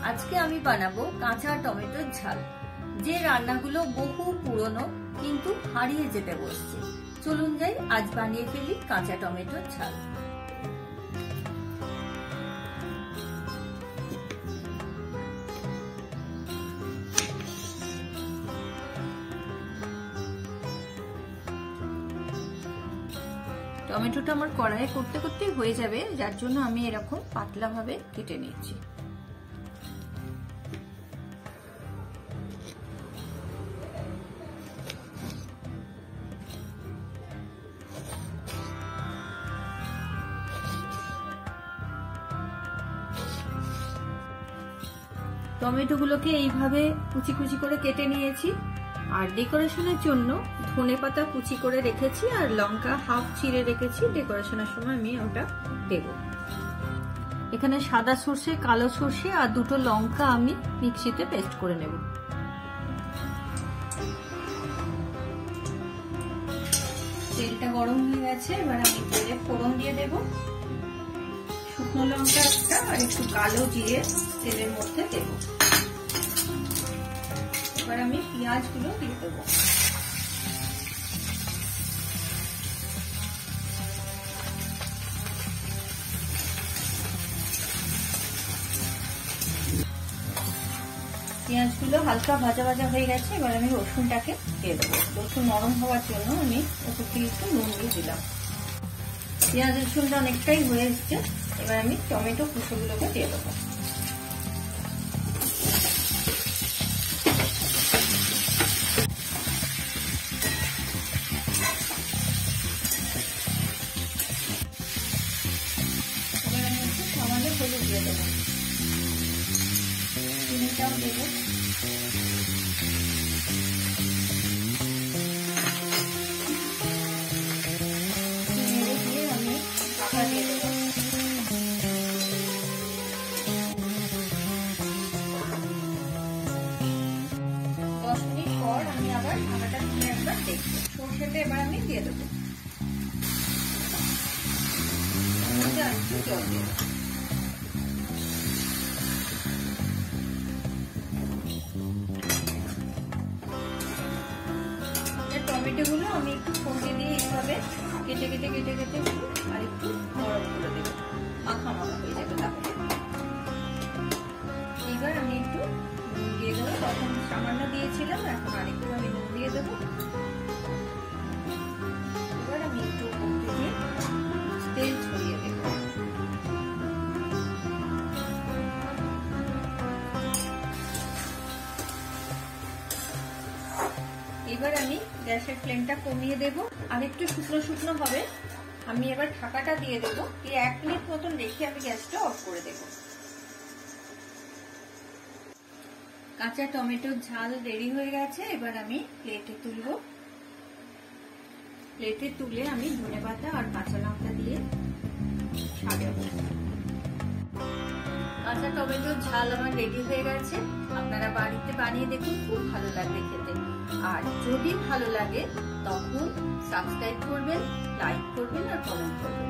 আজকে আমি বানাবো কাঁচা টমেটোর ঝাল, যে রান্নাগুলো বহু পুরনো কিন্তু হারিয়ে যেতে বসছে। চলুন যাই, আজ বানিয়ে ফেলি কাঁচা টমেটোর ঝাল। টমেটোটা আমার কড়াইয়ে করতে করতেই হয়ে যাবে, যার জন্য আমি এরকম পাতলা ভাবে কেটে নিচ্ছি। টমেটোগুলোকে এইভাবে কুচি কুচি করে কেটে নিয়েছি। আর ডেকোরেশনের জন্য ধনেপাতা কুচি করে রেখেছি, আর লঙ্কা হাফ চিড়ে রেখেছি। ডেকোরেশনের সময় আমি ওটা দেব। এখানে সাদা সর্ষে, কালো সর্ষে আর দুটো লঙ্কা আমি মিক্সিতে পেস্ট করে নেব। তেলটা গরম হয়ে গেছে, এবার আমি তেলে ফোড়ন দিয়ে দেব। শুকনো লঙ্কা একটা আর একটু কালো জিরে তেলের মধ্যে দেব। এবার আমি পেঁয়াজগুলো দিয়ে দেবো। পেঁয়াজগুলো হালকা ভাজা ভাজা হয়ে গেছে, এবার আমি রসুনটাকে দিয়ে দেবো। রসুন নরম হওয়ার জন্য আমি ওপরতে একটু নুন দিয়ে দিলাম। পেঁয়াজ রসুনটা অনেকটাই হয়ে এসছে, এবার আমি টমেটো কুচোগুলোকে দিয়ে দেবো। এবার আমি একটু সামান্য হলুদ দিয়ে দেবো, চিনিটাও দেবো। আমি আবার ঢাকাটা খুলে একবার দেখবো। সর্ষেটা এবার আমি দিয়ে দেবো। একটু জল দিয়ে দেবো। টমেটো গুলো আমি একটু ফোড়নে দিয়ে এইভাবে কেটে কেটে কেটে কেটে আর একটু নরম করে দেবো, মাখা মাখা হয়ে যাবে। তাহলে এবার আমি একটু নুন দিয়ে দেবো। তখন সামান্য দিয়েছিলাম, এখন আরেকটু আমি নুন দিয়ে দেবো। এবার আমি একটু উপর থেকে তেল ছড়িয়ে দেবো। এবার আমি গ্যাসের ফ্লেমটা কমিয়ে দেব, আর একটু শুকনো শুকনো হবে। আমি এবার ঢাকাটা দিয়ে দেবো, দিয়ে 1 মিনিট মতন রেখে আমি গ্যাসটা অফ করে দেবো। কাঁচা টমেটোর ঝাল রেডি হয়ে গেছে, এবার আমি প্লেটে তুলবো। প্লেটে তুলে আমি ধনেপাতা আর কাঁচা লঙ্কা দিয়ে সাজাবো। কাঁচা টমেটোর ঝাল আমার রেডি হয়ে গেছে। আপনারা বাড়িতে বানিয়ে দেখুন, খুব ভালো লাগবে খেতে। আর যদি ভালো লাগে তখন সাবস্ক্রাইব করবেন, লাইক করবেন আর কমেন্ট করবেন।